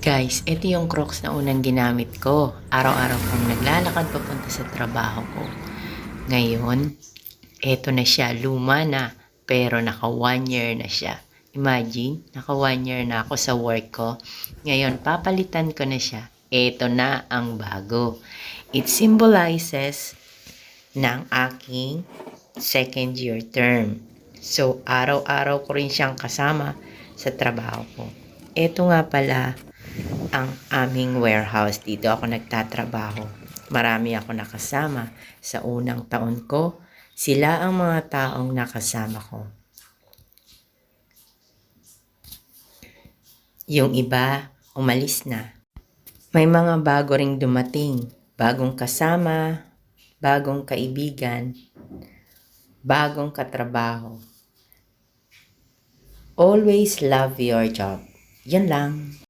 Guys, ito yung Crocs na unang ginamit ko. Araw-araw kong naglalakad papunta sa trabaho ko. Ngayon, eto na siya. Luma na. Pero naka 1 year na siya. Imagine, naka 1 year na ako sa work ko. Ngayon, papalitan ko na siya. Eto na ang bago. It symbolizes ng aking second year term. So, araw-araw ko rin siyang kasama sa trabaho ko. Eto nga pala ang aming warehouse. Dito ako nagtatrabaho. Marami ako nakasama sa unang taon ko. Sila ang mga taong nakasama ko. Yung iba, umalis na. May mga bago ring dumating. Bagong kasama, bagong kaibigan, bagong katrabaho. Always love your job. Yan lang.